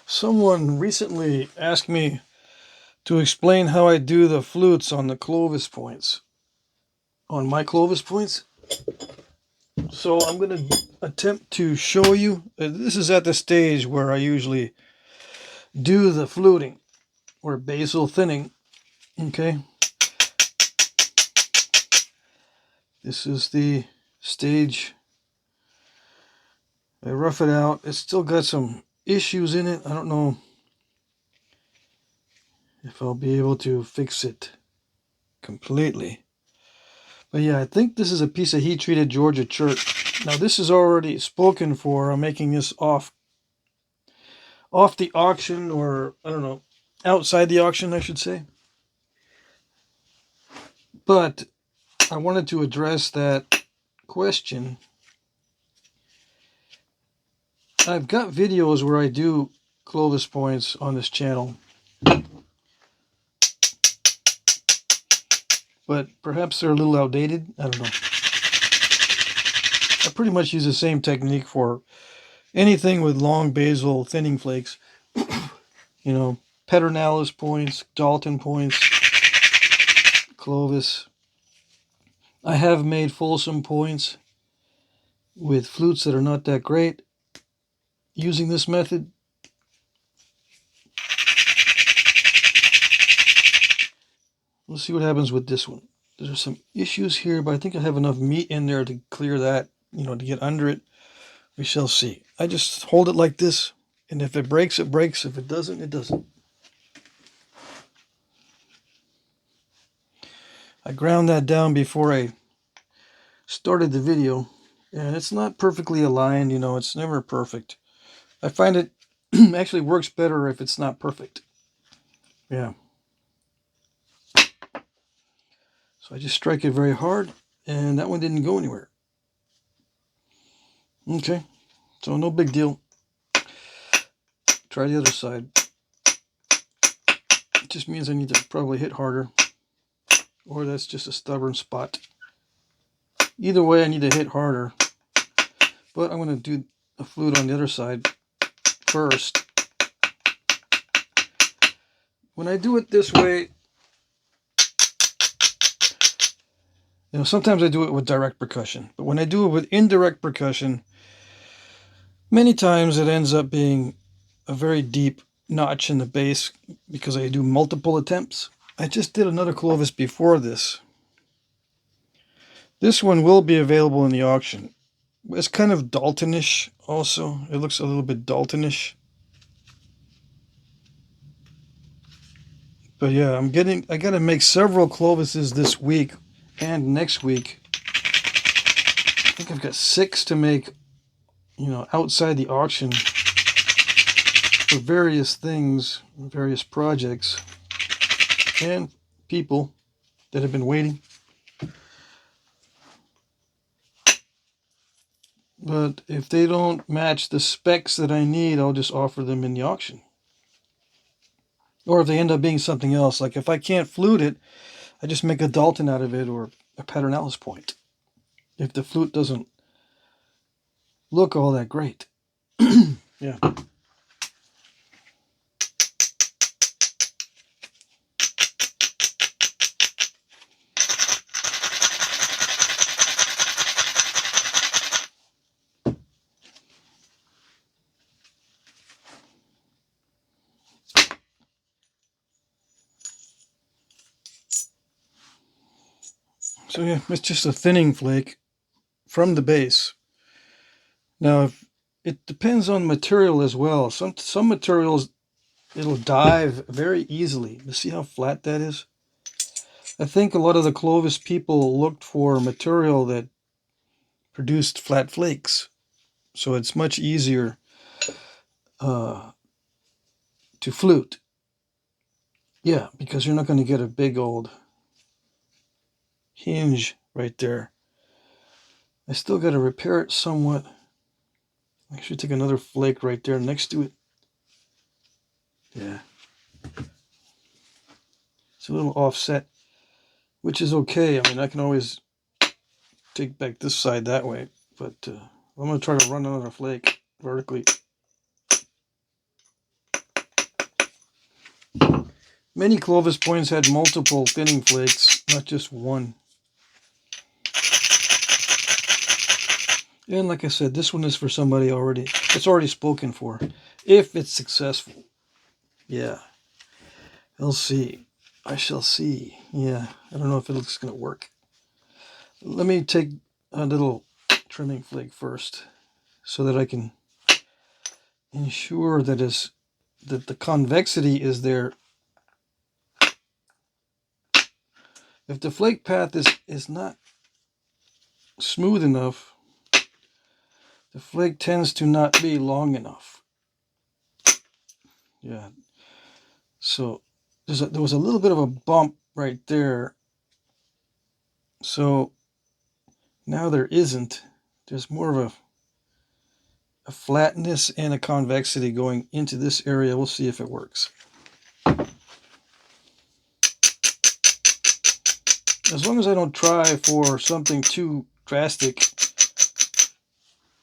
Someone recently asked me to explain how I do the flutes on the Clovis points. On my Clovis points. So I'm going to attempt to show you. This is at the stage where I usually do the fluting or basal thinning. Okay. This is the stage. I rough it out. It's still got some issues in it. I don't know if I'll be able to fix it completely. But yeah, I think this is a piece of heat-treated Georgia chert. Now this is already spoken for. I'm making this off the auction, or I don't know, outside the auction, I should say. But I wanted to address that question. I've got videos where I do Clovis points on this channel, but perhaps they're a little outdated. I don't know. I pretty much use the same technique for anything with long basal thinning flakes. You know, Pedernales points, Dalton points, Clovis. I have made Folsom points with flutes that are not that great using this method. Let's see what happens with this one. There's some issues here, but I think I have enough meat in there to clear that, to get under it. We shall see. I just hold it like this, and if it breaks, it breaks. If it doesn't, it doesn't. I ground that down before I started the video, and it's not perfectly aligned. It's never perfect. I find it actually works better if it's not perfect. Yeah. So I just strike it very hard, and that one didn't go anywhere. Okay, so no big deal. Try the other side. It just means I need to probably hit harder, or that's just a stubborn spot. Either way, I need to hit harder, but I'm going to do a flute on the other side first. When I do it this way, sometimes I do it with direct percussion, but when I do it with indirect percussion, many times it ends up being a very deep notch in the bass because I do multiple attempts. I just did another Clovis before this. This one will be available in the auction. It's kind of Daltonish also. It looks a little bit Daltonish. But yeah, I gotta make several Clovises this week and next week. I think I've got 6 to make, outside the auction for various things, various projects, and people that have been waiting. But if they don't match the specs that I need, I'll just offer them in the auction. Or if they end up being something else, like if I can't flute it, I just make a Dalton out of it or a Pedernales point. If the flute doesn't look all that great. Yeah. So yeah, it's just a thinning flake from the base. Now, it depends on material as well. Some materials, it'll dive very easily. You see how flat that is? I think a lot of the Clovis people looked for material that produced flat flakes. So it's much easier to flute. Yeah, because you're not going to get a big old hinge right there. I still got to repair it somewhat. I should take another flake right there next to it. Yeah. It's a little offset, which is okay. I mean, I can always take back this side that way, but I'm going to try to run another flake vertically. Many Clovis points had multiple thinning flakes, not just one. And like I said, this one is for somebody already. It's already spoken for. If it's successful. Yeah. We'll see. I shall see. Yeah. I don't know if it's going to work. Let me take a little trimming flake first so that I can ensure that the convexity is there. If the flake path is not smooth enough, the flake tends to not be long enough. Yeah. So there was a little bit of a bump right there. So now there isn't. There's more of a flatness and a convexity going into this area. We'll see if it works. As long as I don't try for something too drastic,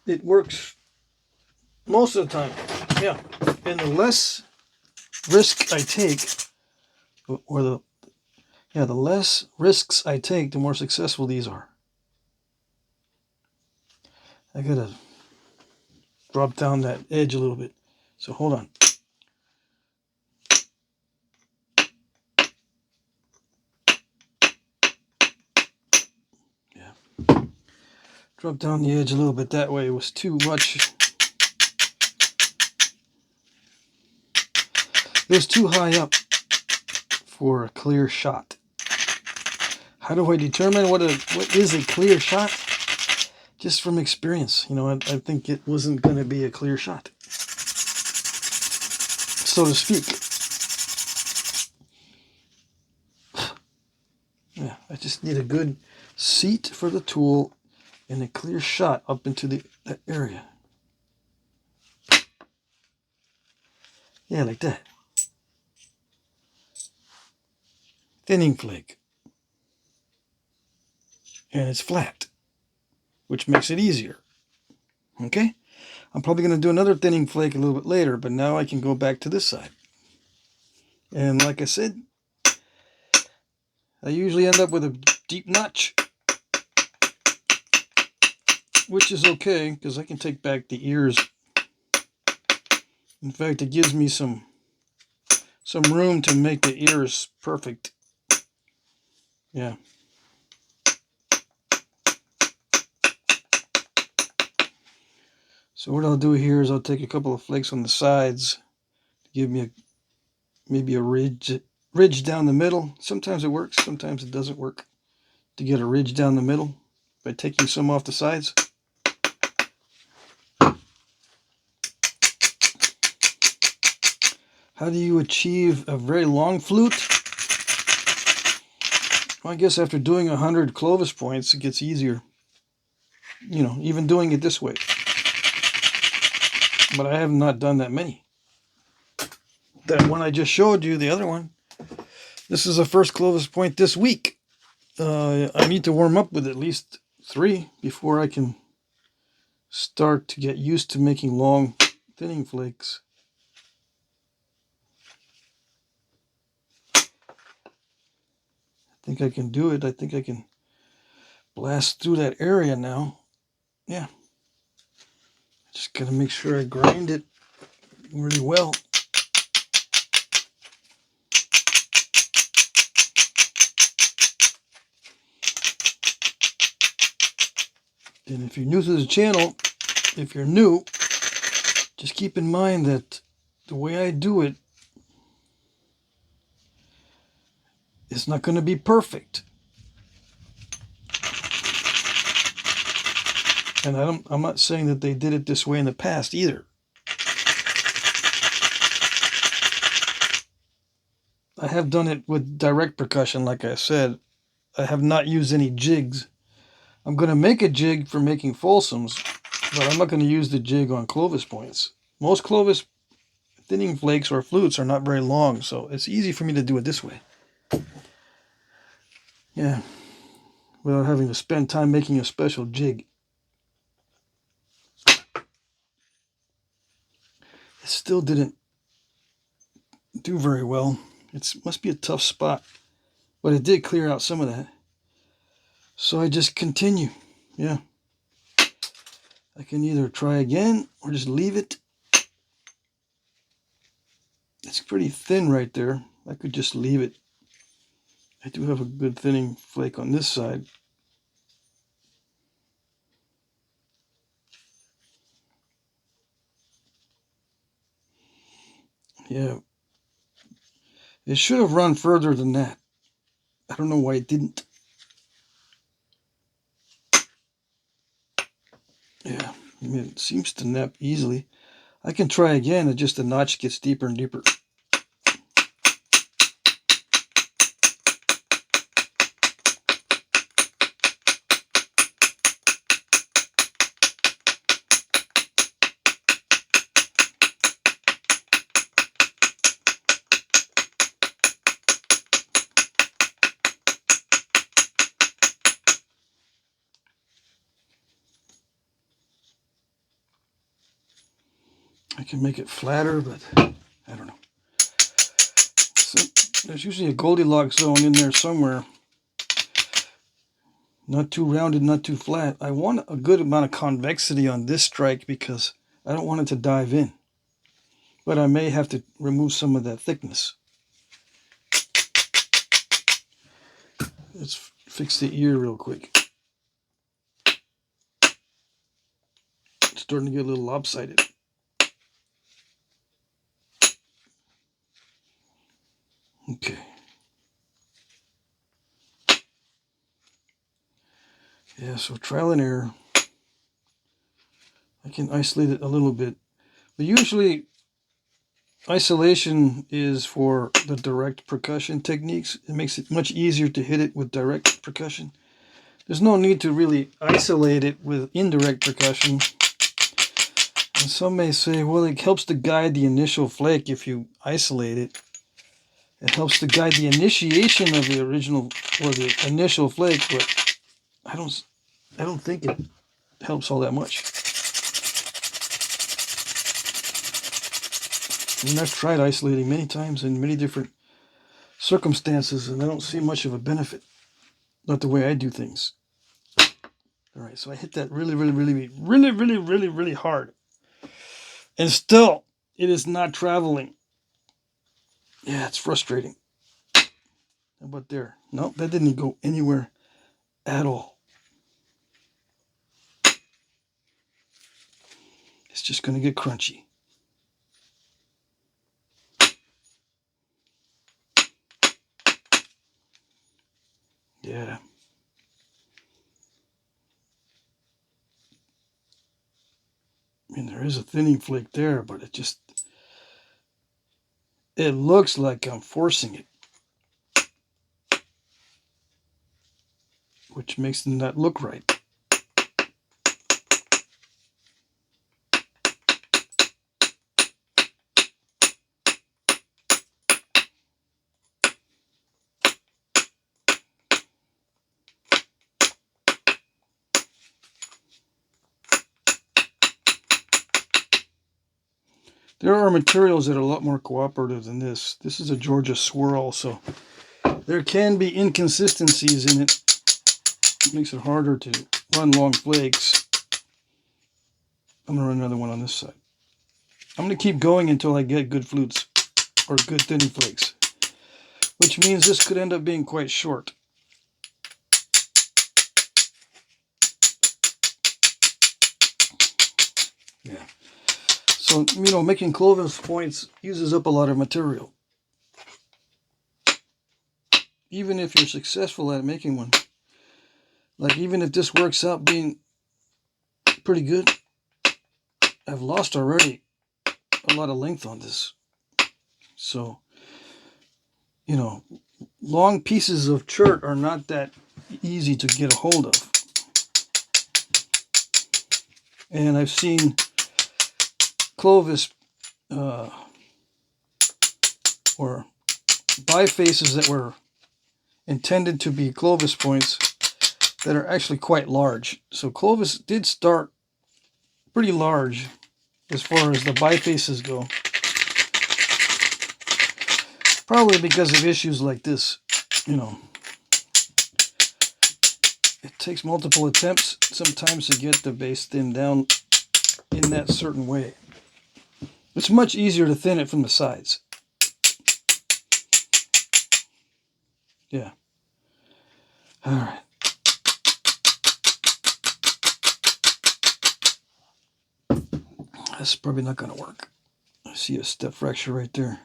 it works most of the time. Yeah. And the less risk I take, or the less risks I take, the more successful these are. I gotta drop down that edge a little bit. So hold on. Yeah. Drop down the edge a little bit that way. It was too much. It was too high up for a clear shot. How do I determine what is a clear shot? Just from experience. You know, I think it wasn't going to be a clear shot, so to speak. Yeah, I just need a good seat for the tool and a clear shot up into that area. Yeah, like that. Thinning flake. And it's flat, which makes it easier. Okay? I'm probably going to do another thinning flake a little bit later, but now I can go back to this side. And like I said, I usually end up with a deep notch, which is okay because I can take back the ears. In fact, it gives me some room to make the ears perfect. Yeah. So what I'll do here is I'll take a couple of flakes on the sides to give me maybe a ridge down the middle. Sometimes it works, sometimes it doesn't work. To get a ridge down the middle by taking some off the sides. How do you achieve a very long flute? Well, I guess after doing 100 Clovis points, it gets easier. You know, even doing it this way. But I have not done that many. That one I just showed you, the other one, this is the first Clovis point this week. I need to warm up with at least 3 before I can start to get used to making long thinning flakes. I think I can do it. I think I can blast through that area now. Yeah. Just gotta make sure I grind it really well. And if you're new to the channel, if you're new, just keep in mind that the way I do it is not going to be perfect. And I'm not saying that they did it this way in the past either. I have done it with direct percussion, like I said. I have not used any jigs. I'm going to make a jig for making falsums, but I'm not going to use the jig on Clovis points. Most Clovis thinning flakes or flutes are not very long, so it's easy for me to do it this way. Yeah, without having to spend time making a special jig. It still didn't do very well. It must be a tough spot, but it did clear out some of that. So I just continue. Yeah. I can either try again or just leave it. It's pretty thin right there. I could just leave it. I do have a good thinning flake on this side. Yeah. It should have run further than that. I don't know why it didn't. Yeah, I mean, it seems to nap easily. I can try again, and just the notch gets deeper and deeper. I can make it flatter, but I don't know. So there's usually a Goldilocks zone in there somewhere. Not too rounded, not too flat. I want a good amount of convexity on this strike because I don't want it to dive in. But I may have to remove some of that thickness. Let's fix the ear real quick. It's starting to get a little lopsided. Okay. Yeah, so trial and error. I can isolate it a little bit. But usually isolation is for the direct percussion techniques. It makes it much easier to hit it with direct percussion. There's no need to really isolate it with indirect percussion. And some may say, well, it helps to guide the initial flake if you isolate it. It helps to guide the initiation of the original or the initial flake, but I don't think it helps all that much. I mean, I've tried isolating many times in many different circumstances, and I don't see much of a benefit. Not the way I do things. All right, so I hit that really hard. And still, it is not traveling. Yeah, it's frustrating. How about there? No, that didn't go anywhere at all. It's just going to get crunchy. Yeah. I mean, there is a thinning flake there, but it looks like I'm forcing it, which makes it not look right. There are materials that are a lot more cooperative than this. This is a Georgia swirl, so there can be inconsistencies in it. It makes it harder to run long flakes. I'm going to run another one on this side. I'm going to keep going until I get good flutes or good thinning flakes, which means this could end up being quite short. Yeah. So, making Clovis points uses up a lot of material. Even if you're successful at making one. Like, even if this works out being pretty good, I've lost already a lot of length on this. So, long pieces of chert are not that easy to get a hold of. And I've seen Clovis or bifaces that were intended to be Clovis points that are actually quite large. So Clovis did start pretty large as far as the bifaces go. Probably because of issues like this, you know. It takes multiple attempts sometimes to get the base thinned down in that certain way. It's much easier to thin it from the sides. Yeah. All right. That's probably not going to work. I see a step fracture right there.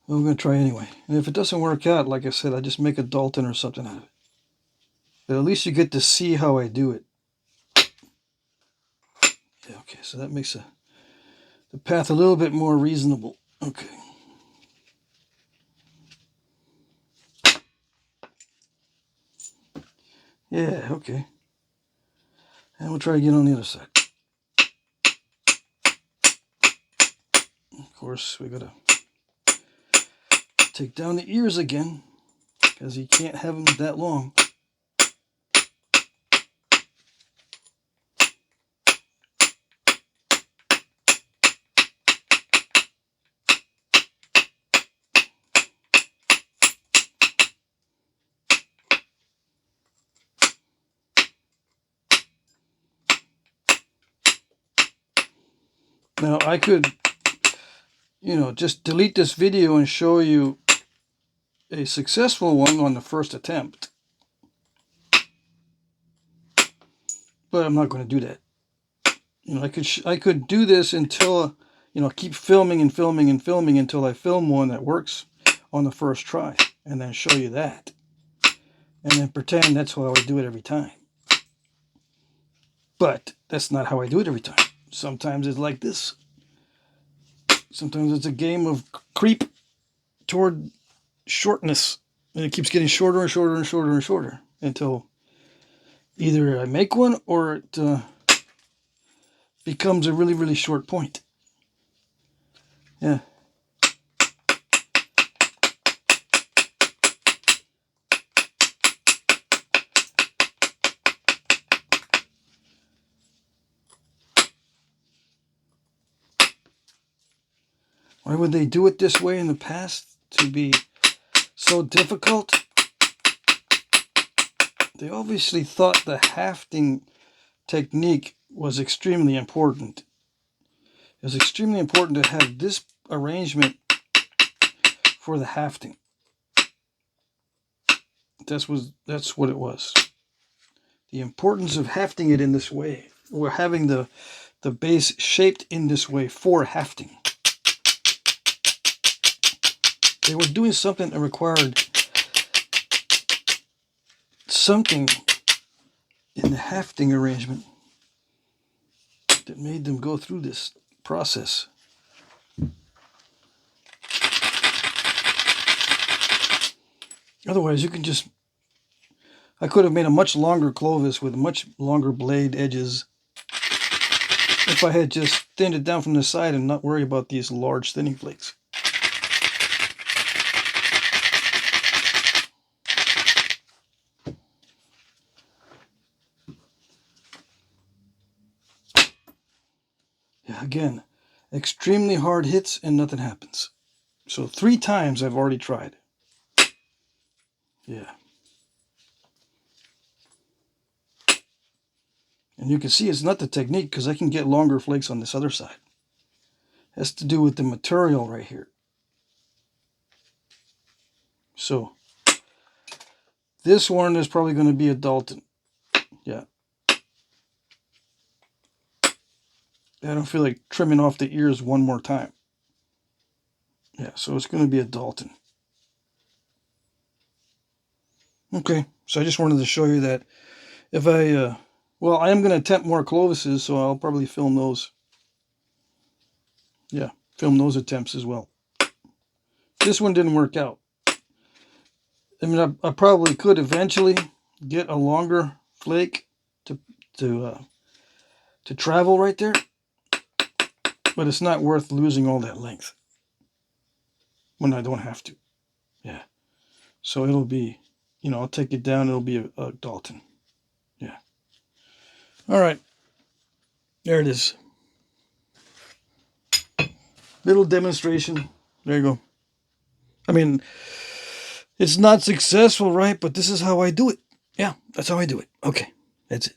Well, I'm going to try anyway. And if it doesn't work out, like I said, I just make a Dalton or something out of it. But at least you get to see how I do it. Yeah, okay, so that makes the path a little bit more reasonable. Okay. Yeah, okay. And we'll try again on the other side. Of course, we gotta take down the ears again, because you can't have them that long. Now, I could, you know, just delete this video and show you a successful one on the first attempt. But I'm not going to do that. You know, I could do this until, you know, keep filming and filming and filming until I film one that works on the first try, and then show you that. And then pretend that's how I do it every time. But that's not how I do it every time. Sometimes it's like this. Sometimes it's a game of creep toward shortness. And it keeps getting shorter and shorter and shorter and shorter until either I make one or it becomes a really, really short point. Yeah. Why would they do it this way in the past to be so difficult? They obviously thought the hafting technique was extremely important. It was extremely important to have this arrangement for the hafting. That's what it was. The importance of hafting it in this way. We're having the base shaped in this way for hafting. They were doing something that required something in the hafting arrangement that made them go through this process. Otherwise, you can just... I could have made a much longer Clovis with much longer blade edges if I had just thinned it down from the side and not worry about these large thinning flakes. Yeah, again, extremely hard hits and nothing happens. So 3 times I've already tried. Yeah. And you can see it's not the technique, because I can get longer flakes on this other side. It has to do with the material right here. So this one is probably going to be a Dalton. Yeah. I don't feel like trimming off the ears one more time. Yeah, so it's going to be a Dalton. Okay, so I just wanted to show you that if I, well, I am going to attempt more Clovises, so I'll probably film those. Yeah, film those attempts as well. This one didn't work out. I mean, I probably could eventually get a longer flake to travel right there, but it's not worth losing all that length when I don't have to. Yeah, so it'll be, you know, I'll take it down. It'll be a Dalton. Yeah. All right. There it is. Little demonstration. There you go. I mean, it's not successful, right? But this is how I do it. Yeah, that's how I do it. Okay, that's it.